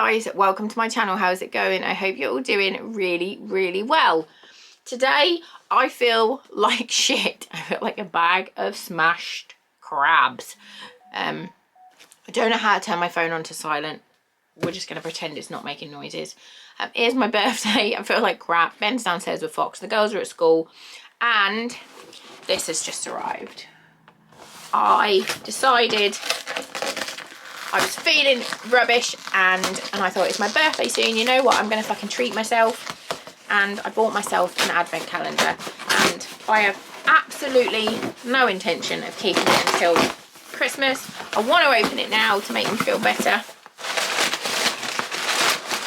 guys, welcome to my channel. How's it going? I hope you're all doing really well. Today I feel like shit. I feel like a bag of smashed crabs. I don't know how to turn my phone on to silent. We're just going to pretend it's not making noises. Here's my birthday. I feel like crap. Ben's downstairs with Fox. The girls are at school and this has just arrived. I decided I was feeling rubbish and I thought it's my birthday soon, you know what, I'm going to fucking treat myself. And I bought myself an advent calendar and I have absolutely no intention of keeping it until Christmas. I want to open it now to make me feel better.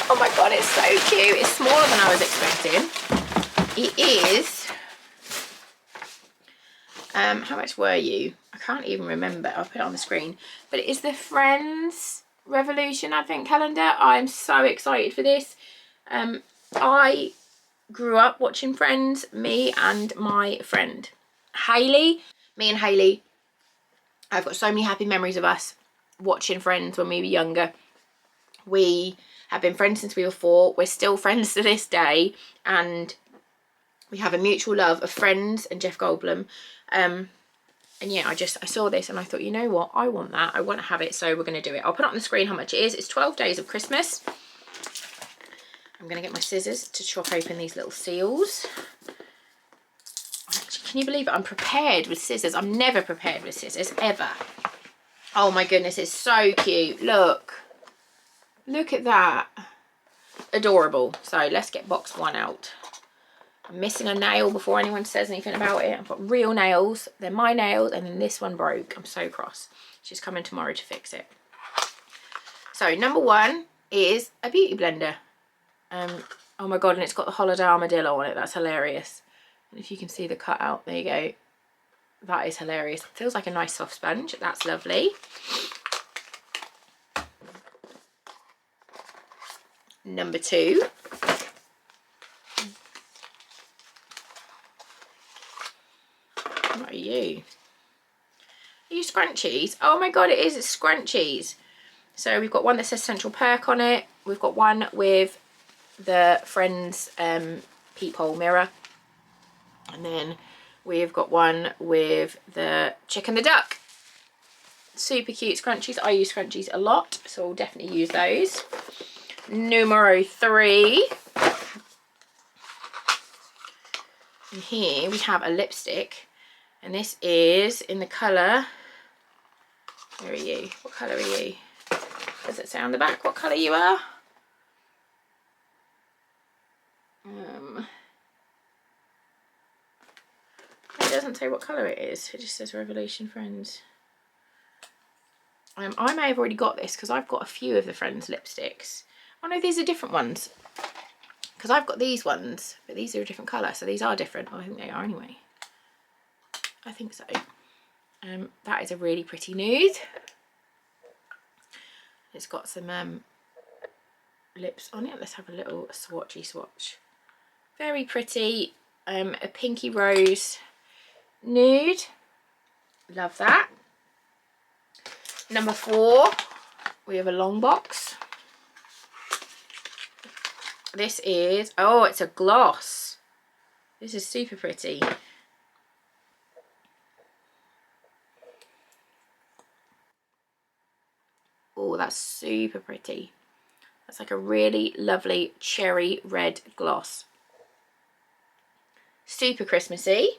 Oh my god, it's so cute. It's smaller than I was expecting. It is, how much were you? I can't even remember. I'll put it on the screen. But it is the X Revolution advent calendar. I'm so excited for this. I grew up watching Friends, me and my friend Hayley. Me and Hayley, I've got so many happy memories of us watching Friends when we were younger. We have been friends since we were 4. We're still friends to this day. And we have a mutual love of Friends and Jeff Goldblum. And yeah, I saw this and I thought, you know what, I want that. I want to have it, so we're going to do it. I'll put it on the screen how much it is. It's 12 days of Christmas. I'm going to get my scissors to chop open these little seals. Actually, can you believe it? I'm prepared with scissors. I'm never prepared with scissors, ever. Oh my goodness, it's so cute. Look. Look at that. Adorable. So let's get box 1 out. I'm missing a nail before anyone says anything about it. I've got real nails. They're my nails, and then this one broke. I'm so cross. She's coming tomorrow to fix it. So number 1 is a beauty blender. Oh my god, and it's got the holiday armadillo on it. That's hilarious. And if you can see the cutout, there you go. That is hilarious. It feels like a nice soft sponge. That's lovely. Number 2. What are you? Are you Scrunchies? Oh my god, it is. It's Scrunchies. So we've got one that says Central Perk on it. We've got one with the Friends peephole mirror. And then we've got one with the chick and the duck. Super cute Scrunchies. I use Scrunchies a lot, so I'll definitely use those. Numero 3. And here we have a lipstick. And this is in the colour, where are you? What colour are you? Does it say on the back what colour you are? It doesn't say what colour it is. It just says Revolution Friends. I may have already got this because I've got a few of the Friends lipsticks. Oh no, these are different ones. Because I've got these ones, but these are a different colour, so these are different. Oh, I think they are anyway. I think so. That is a really pretty nude. It's got some lips on it. Let's have a little swatchy swatch. Very pretty. A pinky rose nude. Love that. Number 4, we have a long box. This is, oh, it's a gloss. This is super pretty. Oh, that's super pretty. That's like a really lovely cherry red gloss. Super Christmassy.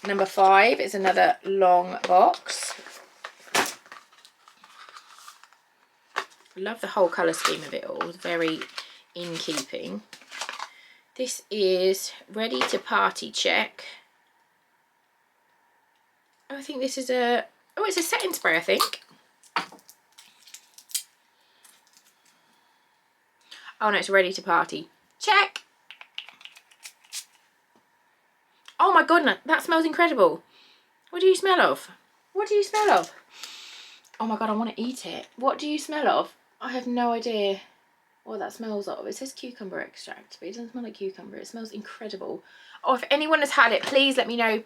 Number 5 is another long box. Love the whole colour scheme of it all. It's very in keeping. This is Ready to Party Check. Oh, I think this is a... Oh, it's a setting spray, I think. Oh no, it's Ready to Party. Check! Oh my god, that smells incredible. What do you smell of? What do you smell of? Oh my god, I want to eat it. What do you smell of? I have no idea what that smells of. It says cucumber extract, but it doesn't smell like cucumber. It smells incredible. Oh, if anyone has had it, please let me know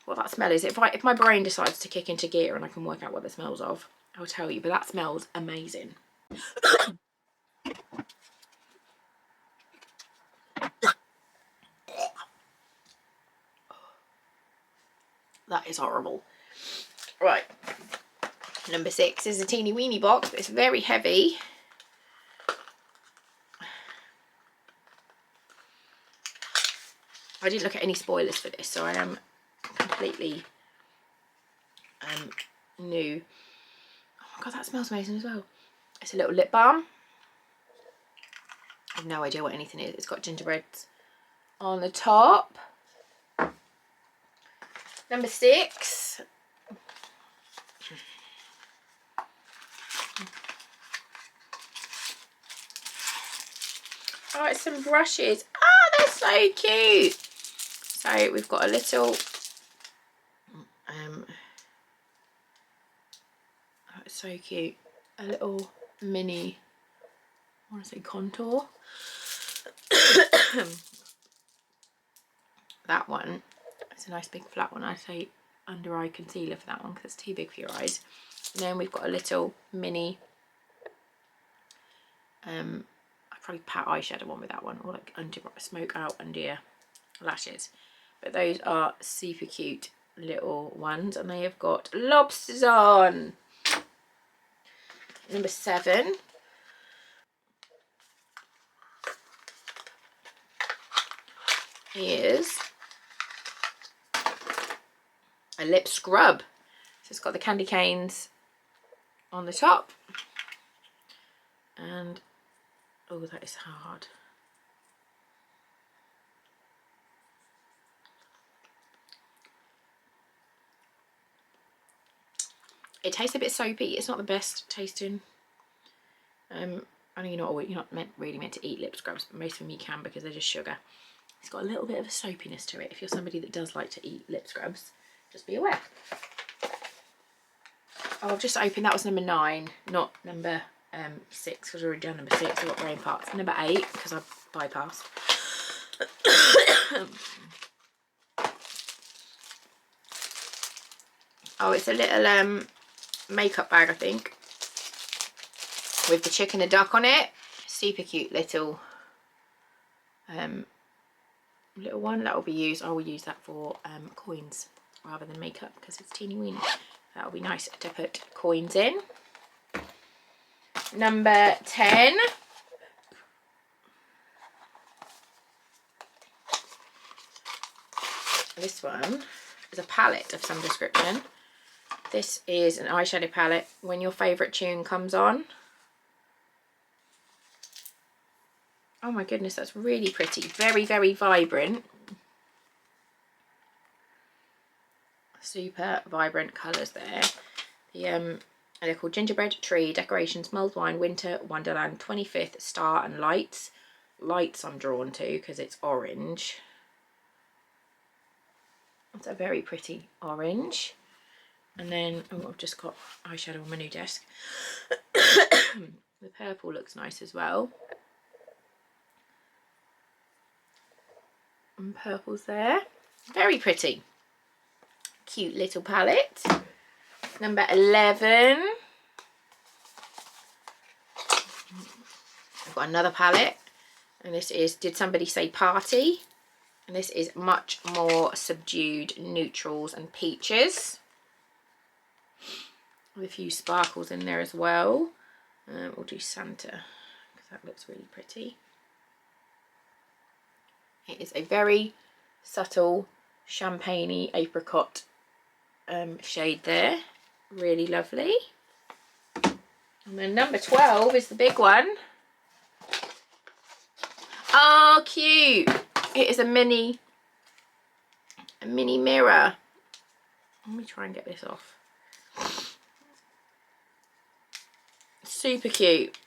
what that smell is. If my brain decides to kick into gear and I can work out what the smells of, I'll tell you. But that smells amazing. That is horrible. Right, number 6 is a teeny weeny box, but it's very heavy. I didn't look at any spoilers for this, so I am completely new. Oh my god, that smells amazing as well. It's a little lip balm. I have no idea what anything is. It's got gingerbreads on the top. Number 6. Oh, it's some brushes. Ah, they're so cute. So we've got a little oh, it's so cute. A little mini, I want to say contour. That one, it's a nice big flat one. I say under eye concealer for that one because it's too big for your eyes. And then we've got a little mini I probably pat eyeshadow one with that one, or like under smoke out under your lashes. But those are super cute little ones, and they have got lobsters on. Number 7 is a lip scrub. So it's got the candy canes on the top, and oh, that is hard. It tastes a bit soapy. It's not the best tasting. I know you're not really meant to eat lip scrubs, but most of them you can because they're just sugar. It's got a little bit of a soapiness to it. If you're somebody that does like to eat lip scrubs, just be aware. Oh, I've just opened. That was number 9, not number 6, because we've already done number 6. I've got brain parts. Number 8, because I've bypassed. Oh, it's a little makeup bag, I think, with the chick and the duck on it. Super cute little little one that will be used. I will use that for coins rather than makeup because it's teeny weeny. That will be nice to put coins in. Number 10. This one is a palette of some description. This is an eyeshadow palette when your favourite tune comes on. Oh my goodness, that's really pretty. Very, very vibrant. Super vibrant colours there. They're called Gingerbread Tree, Decorations, Mulled Wine, Winter Wonderland, 25th Star and Lights. Lights I'm drawn to because it's orange. It's a very pretty orange. And then, oh, I've just got eyeshadow on my new desk. The purple looks nice as well. And purple's there. Very pretty. Cute little palette. Number 11. I've got another palette. And this is Did Somebody Say Party? And this is much more subdued neutrals and peaches. With a few sparkles in there as well. We'll do Santa because that looks really pretty. It is a very subtle champagne-y apricot shade there. Really lovely. And then number 12 is the big one. Oh, cute. It is a mini mirror. Let me try and get this off. Super cute.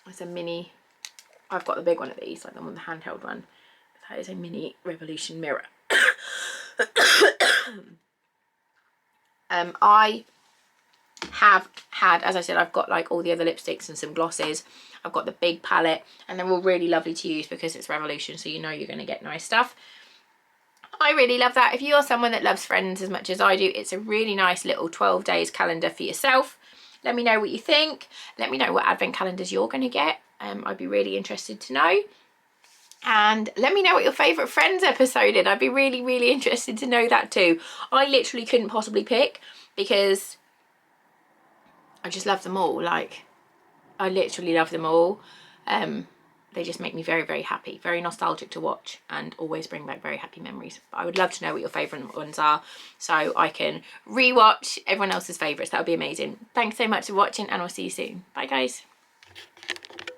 It's a mini. I've got the big one of these, like the one, the handheld one. That is a mini Revolution mirror. I have had, as I said, I've got like all the other lipsticks and some glosses. I've got the big palette, and they're all really lovely to use because it's Revolution, so you know you're going to get nice stuff. I really love that. If you are someone that loves Friends as much as I do, it's a really nice little 12 days calendar for yourself. Let me know what you think. Let me know what advent calendars you're going to get. I'd be really interested to know. And let me know what your favourite Friends episode is. I'd be really, really interested to know that too. I literally couldn't possibly pick because I just love them all. Like, I literally love them all. They just make me very, very happy, very nostalgic to watch, and always bring back very happy memories. But I would love to know what your favourite ones are so I can rewatch everyone else's favourites. That would be amazing. Thanks so much for watching, and I'll see you soon. Bye guys.